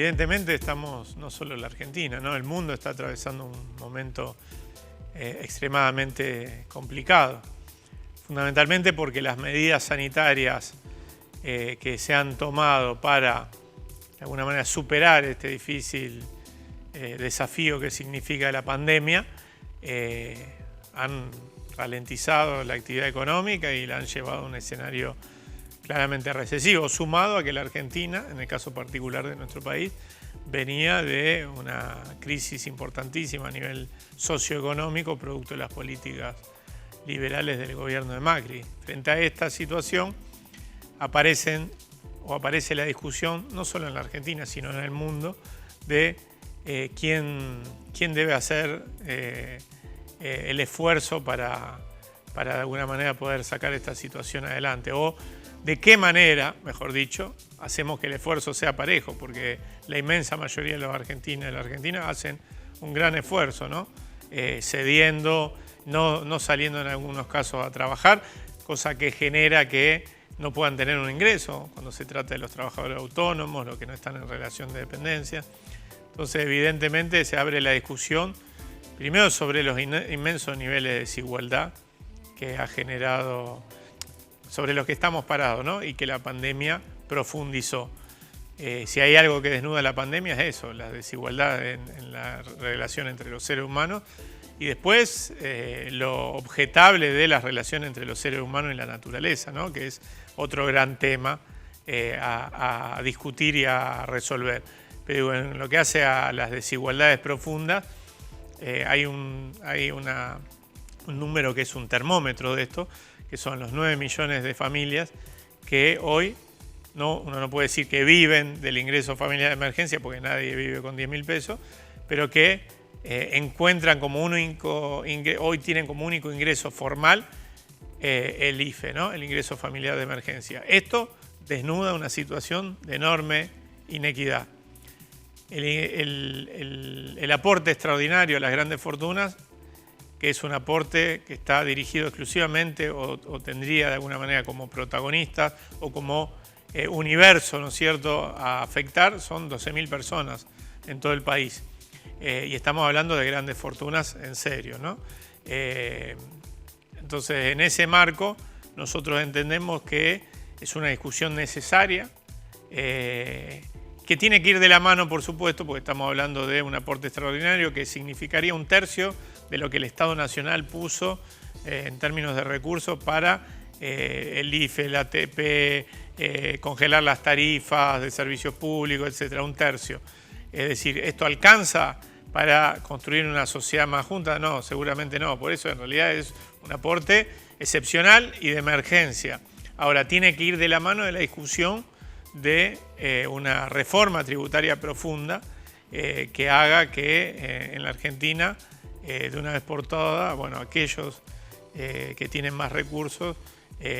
evidentemente estamos, no solo la Argentina, ¿no? El mundo está atravesando un momento extremadamente complicado, fundamentalmente porque las medidas sanitarias que se han tomado para, de alguna manera, superar este difícil desafío que significa la pandemia, han ralentizado la actividad económica y la han llevado a un escenario claramente recesivo, sumado a que la Argentina, en el caso particular de nuestro país, venía de una crisis importantísima a nivel socioeconómico, producto de las políticas liberales del gobierno de Macri. Frente a esta situación aparece la discusión, no solo en la Argentina, sino en el mundo, de quién debe hacer el esfuerzo para de alguna manera poder sacar esta situación adelante, o de qué manera, mejor dicho, hacemos que el esfuerzo sea parejo, porque la inmensa mayoría de los argentinos y de la Argentina hacen un gran esfuerzo, ¿no? Cediendo, no saliendo en algunos casos a trabajar, cosa que genera que no puedan tener un ingreso cuando se trata de los trabajadores autónomos, los que no están en relación de dependencia. Entonces, evidentemente, se abre la discusión, primero sobre los inmensos niveles de desigualdad que ha generado, sobre los que estamos parados, ¿no? Y que la pandemia profundizó. Si hay algo que desnuda la pandemia es eso, la desigualdad en la relación entre los seres humanos, y después lo objetable de las relaciones entre los seres humanos y la naturaleza, ¿no? Que es otro gran tema a discutir y a resolver. Pero en lo que hace a las desigualdades profundas, hay un número que es un termómetro de esto, que son los 9 millones de familias que hoy, uno no puede decir que viven del ingreso familiar de emergencia, porque nadie vive con 10.000 pesos, pero que encuentran como único ingreso, hoy tienen como único ingreso formal el IFE, ¿no? El ingreso familiar de emergencia. Esto desnuda una situación de enorme inequidad. El aporte extraordinario a las grandes fortunas, que es un aporte que está dirigido exclusivamente o tendría de alguna manera como protagonista o como universo, ¿no es cierto?, a afectar, son 12.000 personas en todo el país. Y estamos hablando de grandes fortunas en serio, ¿no? Entonces, en ese marco, nosotros entendemos que es una discusión necesaria, que tiene que ir de la mano, por supuesto, porque estamos hablando de un aporte extraordinario que significaría 1/3 de lo que el Estado Nacional puso en términos de recursos para el IFE, el ATP, congelar las tarifas de servicios públicos, etcétera, 1/3. Es decir, ¿esto alcanza para construir una sociedad más junta? No, seguramente no. Por eso en realidad es un aporte excepcional y de emergencia. Ahora, tiene que ir de la mano de la discusión de una reforma tributaria profunda que haga que en la Argentina, de una vez por todas, bueno, aquellos que tienen más recursos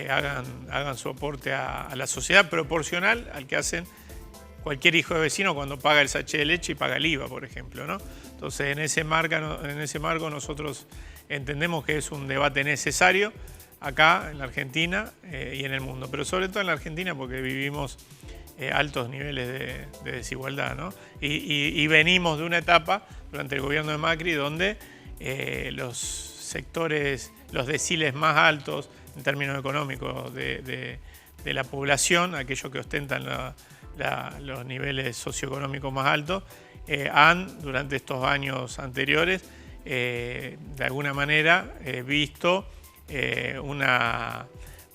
hagan su aporte a la sociedad proporcional al que hacen cualquier hijo de vecino cuando paga el sachet de leche y paga el IVA, por ejemplo, ¿no? Entonces, en ese marco nosotros entendemos que es un debate necesario acá en la Argentina y en el mundo, pero sobre todo en la Argentina porque vivimos altos niveles de desigualdad, ¿no? Y venimos de una etapa durante el gobierno de Macri donde los sectores, los deciles más altos en términos económicos de la población, aquellos que ostentan los niveles socioeconómicos más altos, han durante estos años anteriores de alguna manera visto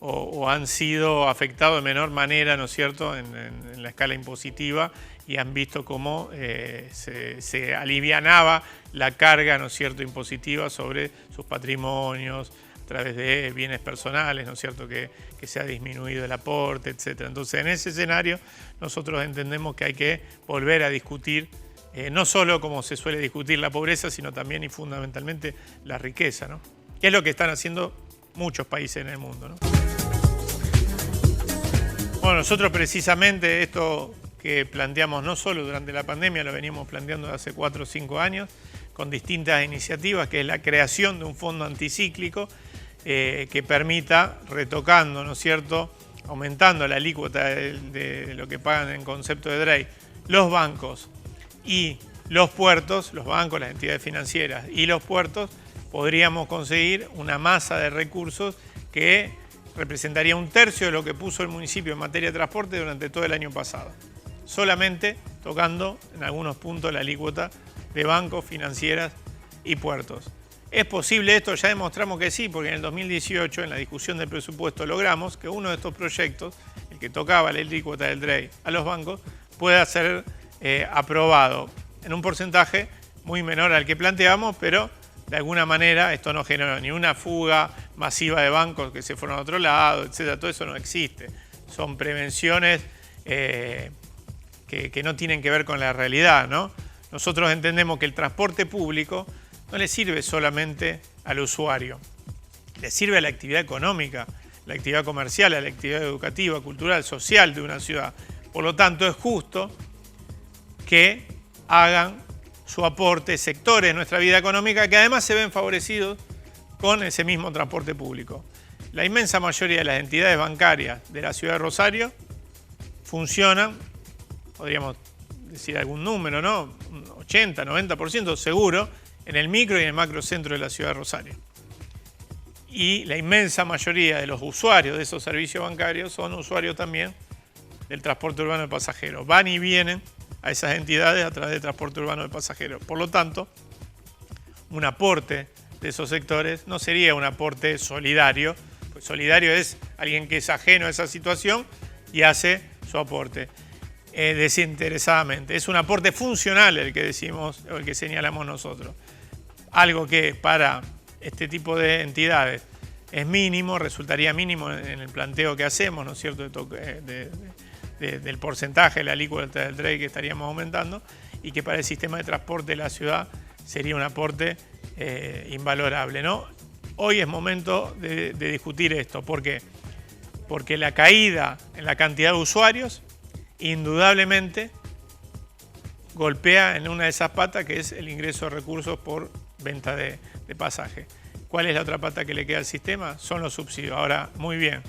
o han sido afectados de menor manera, ¿no es cierto?, en la escala impositiva, y han visto cómo se alivianaba la carga, ¿no es cierto?, impositiva sobre sus patrimonios a través de bienes personales, ¿no es cierto?, que se ha disminuido el aporte, etc. Entonces, en ese escenario, nosotros entendemos que hay que volver a discutir no solo como se suele discutir la pobreza, sino también y fundamentalmente la riqueza, ¿no? Que es lo que están haciendo muchos países en el mundo, ¿no? Bueno, nosotros precisamente esto que planteamos no solo durante la pandemia, lo venimos planteando desde hace 4 o 5 años con distintas iniciativas, que es la creación de un fondo anticíclico que permita, retocando, ¿no es cierto?, aumentando la alícuota de lo que pagan en concepto de DREI los bancos y los puertos, los bancos, las entidades financieras y los puertos, podríamos conseguir una masa de recursos que representaría 1/3 de lo que puso el municipio en materia de transporte durante todo el año pasado, solamente tocando en algunos puntos la alícuota de bancos, financieras y puertos. ¿Es posible esto? Ya demostramos que sí, porque en el 2018, en la discusión del presupuesto, logramos que uno de estos proyectos, el que tocaba la alícuota del DREI a los bancos, pueda ser aprobado en un porcentaje muy menor al que planteamos, pero de alguna manera esto no generó ni una fuga masiva de bancos que se fueron a otro lado, etcétera. Todo eso no existe. Son prevenciones que no tienen que ver con la realidad, ¿no? Nosotros entendemos que el transporte público no le sirve solamente al usuario, le sirve a la actividad económica, la actividad comercial, a la actividad educativa, cultural, social de una ciudad. Por lo tanto, es justo que hagan su aporte sectores de nuestra vida económica que además se ven favorecidos con ese mismo transporte público. La inmensa mayoría de las entidades bancarias de la ciudad de Rosario funcionan, podríamos decir algún número, ¿no? 80, 90% seguro, en el micro y en el macrocentro de la ciudad de Rosario. Y la inmensa mayoría de los usuarios de esos servicios bancarios son usuarios también del transporte urbano de pasajeros. Van y vienen a esas entidades a través del transporte urbano de pasajeros. Por lo tanto, un aporte de esos sectores no sería un aporte solidario, pues solidario es alguien que es ajeno a esa situación y hace su aporte desinteresadamente. Es un aporte funcional el que decimos, o el que señalamos nosotros. Algo que para este tipo de entidades es mínimo, resultaría mínimo en el planteo que hacemos, ¿no es cierto?, del porcentaje de la alícuota del DREI que estaríamos aumentando, y que para el sistema de transporte de la ciudad sería un aporte invalorable, ¿no? Hoy es momento de discutir esto. ¿Por qué? Porque la caída en la cantidad de usuarios indudablemente golpea en una de esas patas, que es el ingreso de recursos por venta de pasaje. ¿Cuál es la otra pata que le queda al sistema? Son los subsidios. Ahora, muy bien,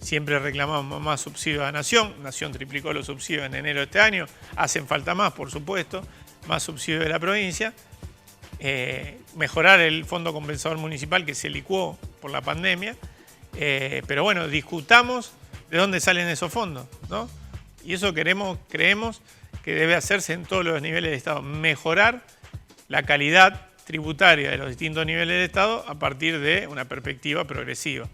siempre reclamamos más subsidios a Nación. Nación triplicó los subsidios en enero de este año. Hacen falta más, por supuesto, más subsidios de la provincia. Mejorar el fondo compensador municipal que se licuó por la pandemia. Pero bueno, discutamos de dónde salen esos fondos, ¿no? Y eso creemos que debe hacerse en todos los niveles de Estado. Mejorar la calidad tributaria de los distintos niveles de Estado a partir de una perspectiva progresiva.